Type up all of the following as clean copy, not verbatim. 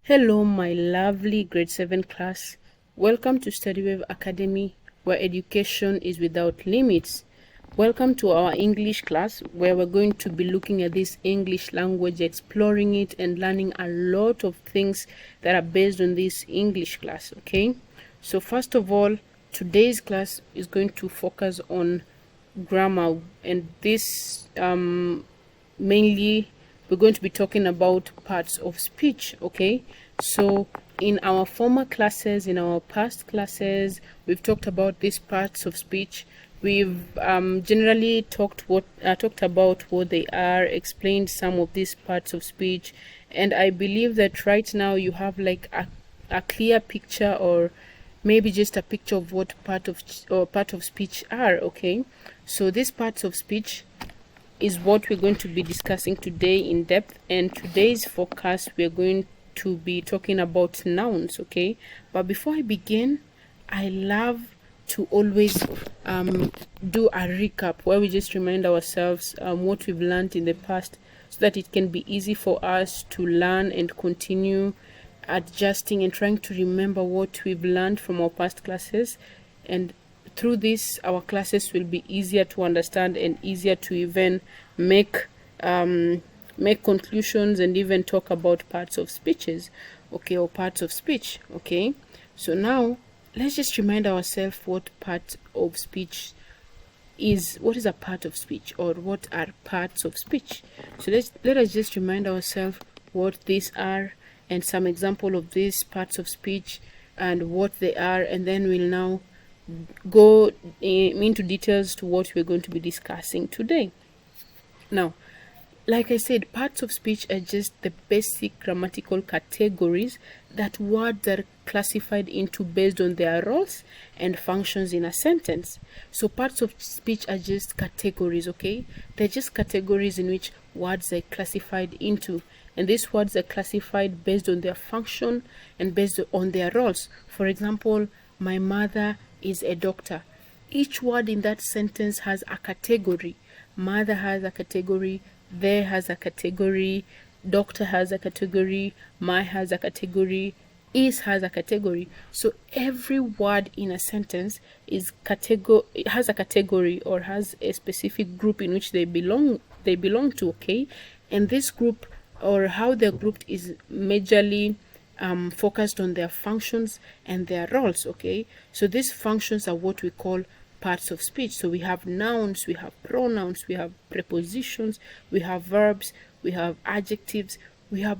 Hello, my lovely grade 7 class. Welcome to StudyWave Academy, where education is without limits. Welcome to our English class, where we're going to be looking at this English language, exploring it, and learning a lot of things that are based on this English class, okay? So first of all, today's class is going to focus on grammar, and this mainly we're going to be talking about parts of speech, okay? So in our former classes, in our past classes, we've talked about these parts of speech. We've generally talked about what they are, explained some of these parts of speech, and I believe that right now you have like a clear picture, or maybe just a picture of what part of speech are, okay? So these parts of speech is what we're going to be discussing today in depth, and today's focus we're going to be talking about nouns, okay? But before I begin, I love to always do a recap where we just remind ourselves what we've learned in the past, so that it can be easy for us to learn and continue adjusting and trying to remember what we've learned from our past classes. And through this, our classes will be easier to understand and easier to even make conclusions and even talk about parts of speeches, okay, or parts of speech, okay? So now let's just remind ourselves what part of speech is. What is a part of speech, or what are parts of speech? So let us just remind ourselves what these are and some example of these parts of speech and what they are, and then we'll now go into details to what we're going to be discussing today. Now, like I said, parts of speech are just the basic grammatical categories that words are classified into based on their roles and functions in a sentence. So parts of speech are just categories, okay? They're just categories in which words are classified into, and these words are classified based on their function and based on their roles. For example, my mother is a doctor. Each word in that sentence has a category. Mother has a category, there has a category, doctor has a category, my has a category, is has a category. So every word in a sentence has a category, or has a specific group in which they belong to, okay? And this group, or how they're grouped, is majorly focused on their functions and their roles, okay? So these functions are what we call parts of speech. So we have nouns, we have pronouns, we have prepositions, we have verbs, we have adjectives, we have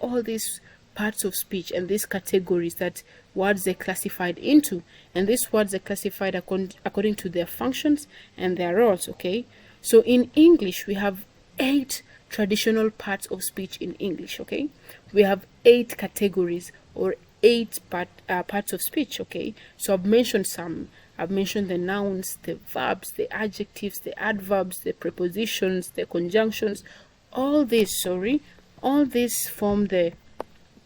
all these parts of speech and these categories that words are classified into, and these words are classified according to their functions and their roles, okay? So in English we have 8 traditional parts of speech in English, okay? We have 8 categories, or 8 parts of speech, okay? So I've mentioned some. I've mentioned the nouns, the verbs, the adjectives, the adverbs, the prepositions, the conjunctions. All these form the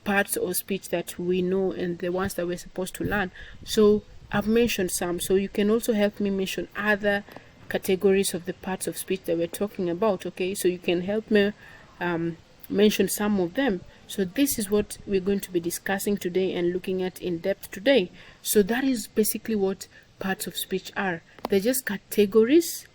parts of speech that we know and the ones that we're supposed to learn. So I've mentioned some, so you can also help me mention other categories of the parts of speech that we're talking about, okay? So you can help me mention some of them. So this is what we're going to be discussing today and looking at in depth today. So that is basically what parts of speech are. They're just categories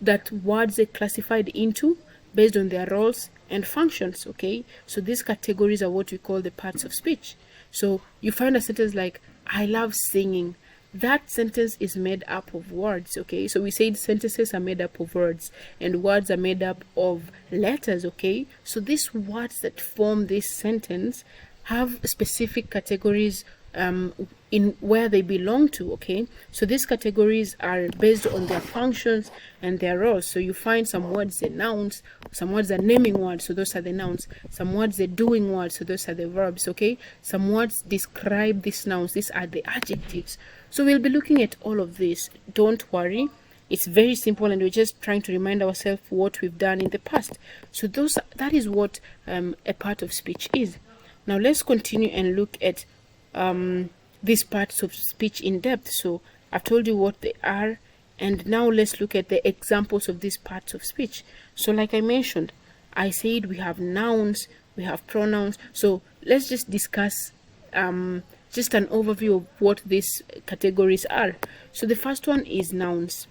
that words are classified into based on their roles and functions, okay? So these categories are what we call the parts of speech. So you find a sentence like, I love singing. That sentence is made up of words, okay? So we said sentences are made up of words, and words are made up of letters, okay? So these words that form this sentence have specific categories in where they belong to, okay? So these categories are based on their functions and their roles. So you find some words are nouns, some words are naming words, so those are the nouns. Some words are doing words, so those are the verbs, okay? Some words describe these nouns, these are the adjectives. So we'll be looking at all of this. Don't worry, it's very simple, and we're just trying to remind ourselves what we've done in the past. So that is what a part of speech is. Now let's continue and look at these parts of speech in depth. So I've told you what they are, and now let's look at the examples of these parts of speech. So like I mentioned, I said we have nouns, we have pronouns. So let's just discuss just an overview of what these categories are. So the first one is nouns.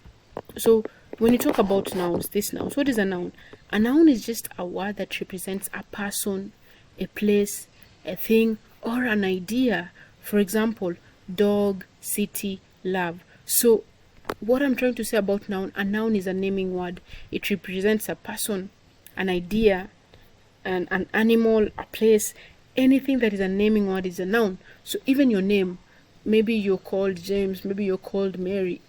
So when you talk about nouns, these nouns, what is a noun? A noun is just a word that represents a person, a place, a thing, or an idea. For example, dog, city, love. So what I'm trying to say about noun, a noun is a naming word. It represents a person, an idea, an animal, a place. Anything that is a naming word is a noun. So even your name, maybe you're called James, maybe you're called Mary.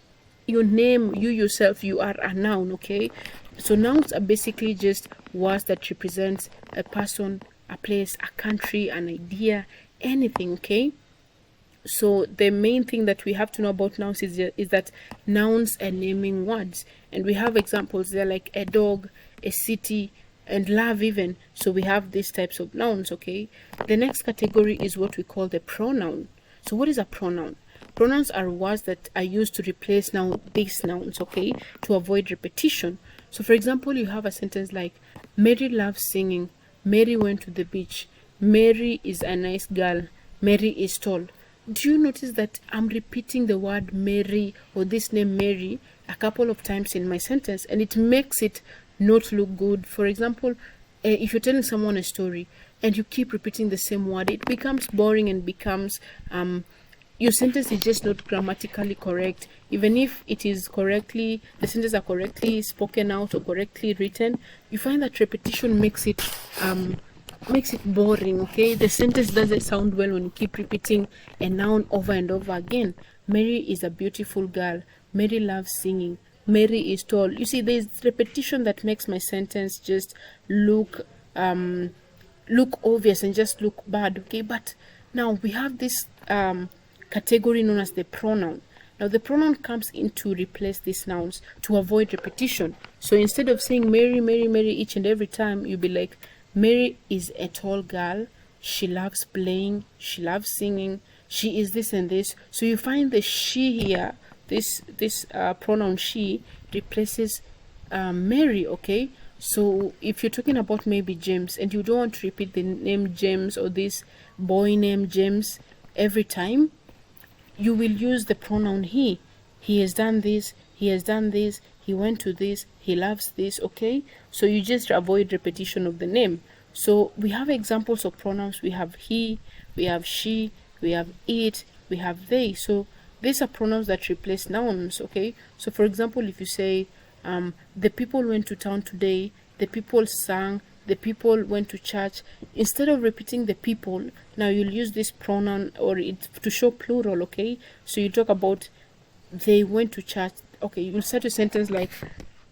Your name, you yourself, you are a noun, okay? So nouns are basically just words that represent a person, a place, a country, an idea, anything, okay? So the main thing that we have to know about nouns is that nouns are naming words, and we have examples. They're like a dog, a city, and love even. So we have these types of nouns, okay? The next category is what we call the pronoun. So what is a pronoun? Pronouns are words that are used to replace these nouns, okay, to avoid repetition. So for example, you have a sentence like Mary loves singing, Mary went to the beach, Mary is a nice girl, Mary is tall. Do you notice that I'm repeating the word Mary or this name Mary a couple of times in my sentence, and it makes it not look good? For example, if you're telling someone a story and you keep repeating the same word, it becomes boring and becomes your sentence is just not grammatically correct. Even if it is correctly, the sentences are correctly spoken out or correctly written, you find that repetition makes it boring, okay? The sentence doesn't sound well when you keep repeating a noun over and over again. Mary is a beautiful girl, Mary loves singing, Mary is tall. You see, there's repetition that makes my sentence just look obvious and just look bad, okay? But now we have this category known as the pronoun. Now the pronoun comes in to replace these nouns to avoid repetition. So instead of saying Mary, Mary, Mary each and every time, you'll be like, Mary is a tall girl, she loves playing, she loves singing, she is this and this. So you find the she here, this pronoun she replaces Mary, okay? So if you're talking about maybe James and you don't want to repeat the name James or this boy named James every time, you will use the pronoun he. He has done this, he has done this, he went to this, he loves this, okay? So you just avoid repetition of the name. So we have examples of pronouns. We have he, we have she, we have it, we have they. So these are pronouns that replace nouns, okay? So for example, if you say the people went to town today, the people sang, the people went to church, instead of repeating the people, now you'll use this pronoun or it to show plural, okay? So you talk about they went to church. Okay, you'll start a sentence like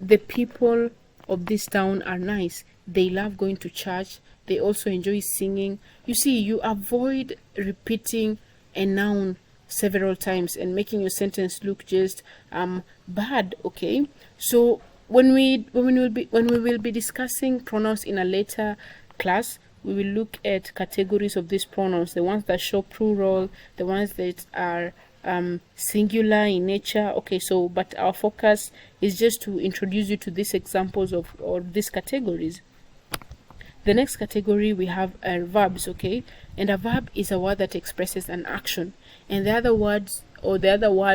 the people of this town are nice, they love going to church, they also enjoy singing. You see, you avoid repeating a noun several times and making your sentence look just bad, okay? So when we will be discussing pronouns in a later class, we will look at categories of these pronouns, the ones that show plural, the ones that are singular in nature, okay? So but our focus is just to introduce you to these examples of these categories. The next category we have verbs, okay? And a verb is a word that expresses an action, and the other word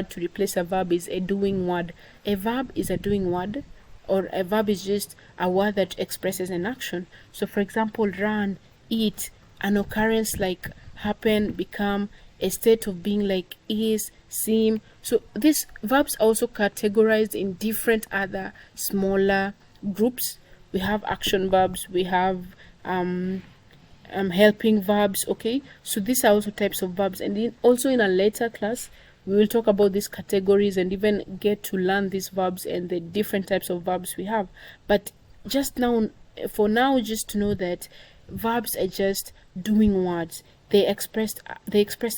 to replace a verb is a doing word. A verb is a doing word, or a verb is just a word that expresses an action. So for example, run, eat, an occurrence like happen, become, a state of being like is, seem. So these verbs are also categorized in different other smaller groups. We have action verbs, we have helping verbs, okay? So these are also types of verbs, and also in a later class we will talk about these categories and even get to learn these verbs and the different types of verbs we have. But just now, for now, just to know that verbs are just doing words. They express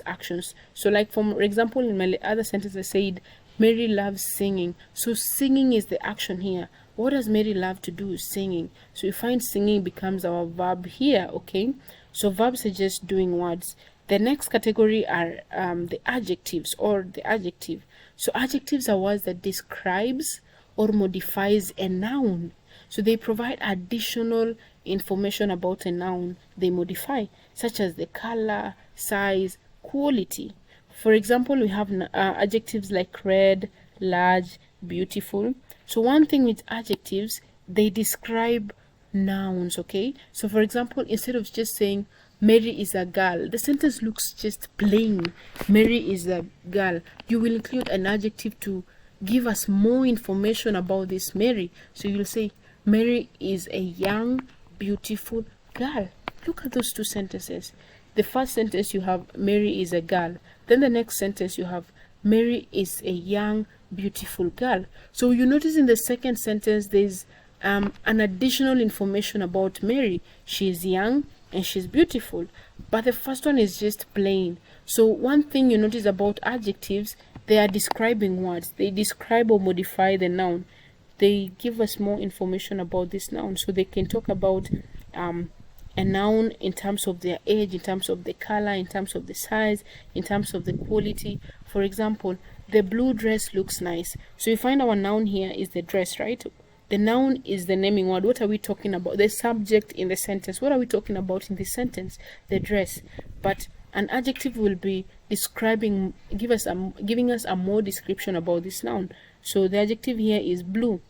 actions. So like for example, in my other sentence I said Mary loves singing. So singing is the action here. What does Mary love to do? Singing. So you find singing becomes our verb here, okay? So verbs are just doing words. The next category are the adjectives or the adjective. So adjectives are words that describes or modifies a noun. So they provide additional information about a noun, they modify, such as the color, size, quality. For example, we have adjectives like red, large, beautiful. So one thing with adjectives, they describe nouns, okay? So for example, instead of just saying Mary is a girl, the sentence looks just plain. Mary is a girl. You will include an adjective to give us more information about this Mary. So you'll say Mary is a young, beautiful girl. Look at those two sentences. The first sentence you have Mary is a girl. Then the next sentence you have Mary is a young, beautiful girl. So you notice in the second sentence there's an additional information about Mary. She is young and she's beautiful. But the first one is just plain. So one thing you notice about adjectives, they are describing words. They describe or modify the noun. They give us more information about this noun. So they can talk about a noun in terms of their age, in terms of the color, in terms of the size, in terms of the quality. For example, the blue dress looks nice. So you find our noun here is the dress, right? The noun is the naming word. What are we talking about? The subject in the sentence. What are we talking about in this sentence? The dress. But an adjective will be describing, giving us a more description about this noun. So the adjective here is blue.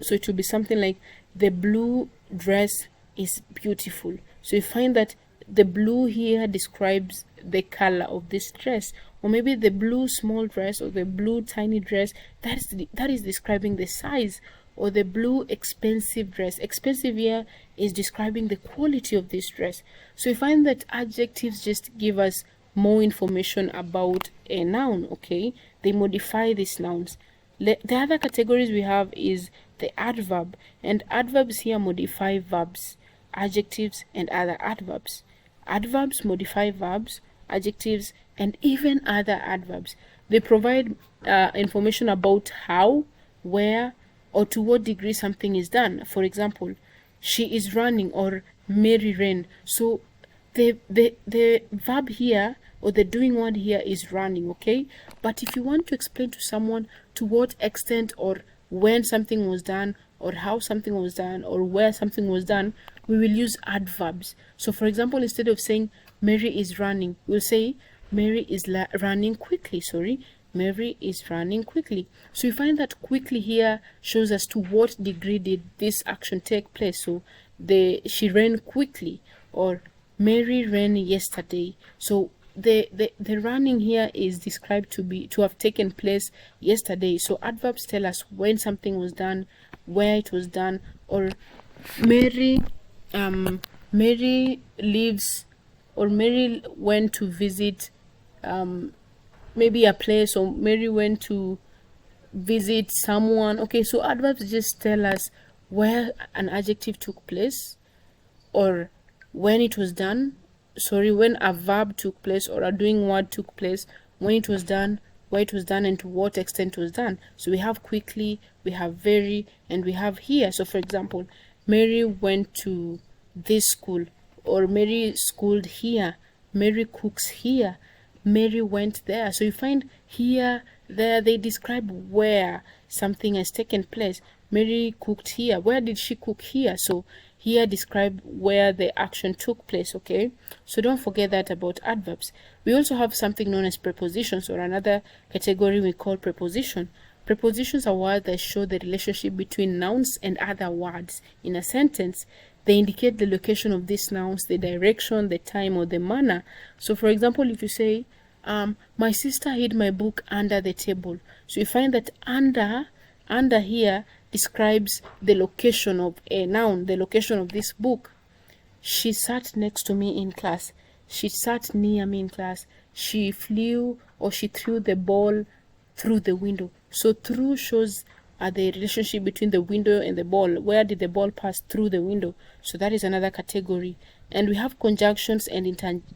So it will be something like the blue dress is beautiful. So you find that the blue here describes the color of this dress, or maybe the blue small dress or the blue tiny dress, that is describing the size, or the blue expensive dress. Expensive here is describing the quality of this dress. So you find that adjectives just give us more information about a noun, okay? They modify these nouns. The other categories we have is the adverb, and adverbs here modify verbs, adjectives, and other adverbs. Adverbs modify verbs, adjectives, and even other adverbs. They provide information about how, where, or to what degree something is done. For example, she is running or Mary ran. So the verb here or the doing word here is running, okay? But if you want to explain to someone to what extent or when something was done, or how something was done, or where something was done, we will use adverbs. So for example, instead of saying Mary is running, we'll say Mary is running quickly. Mary is running quickly. So you find that quickly here shows us to what degree did this action take place. So she ran quickly, or Mary ran yesterday. So the running here is described to have taken place yesterday. So adverbs tell us when something was done, where it was done, or Mary lives, or Mary went to visit maybe a place, or Mary went to visit someone. Okay, so adverbs just tell us where an adjective took place, or when it was done. When a verb took place or a doing word took place, when it was done, where it was done, and to what extent it was done. So we have quickly, we have very, and we have here. So for example, Mary went to this school, or Mary schooled here, Mary cooks here, Mary went there. So you find here, there, they describe where something has taken place. Mary cooked here. Where did she cook here? So here describe where the action took place, okay? So don't forget that about adverbs. We also have something known as prepositions, or another category we call preposition. Prepositions are words that show the relationship between nouns and other words in a sentence. They indicate the location of these nouns, the direction, the time, or the manner. So for example, if you say, my sister hid my book under the table. So you find that under here describes the location of a noun, the location of this book. She sat next to me in class. She sat near me in class. She flew, or she threw the ball through the window. So through shows the relationship between the window and the ball. Where did the ball pass? Through the window. So that is another category. And we have conjunctions and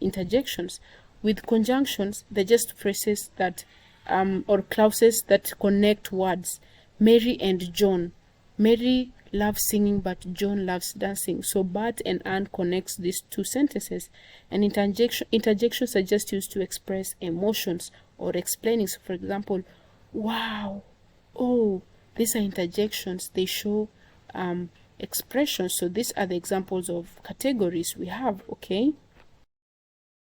interjections. With conjunctions, they're just phrases that or clauses that connect words. Mary and John. Mary loves singing, but John loves dancing. So but and connects these two sentences. And interjections are just used to express emotions or explaining. So for example, wow, oh, these are interjections. They show expressions. So these are the examples of categories we have. Okay,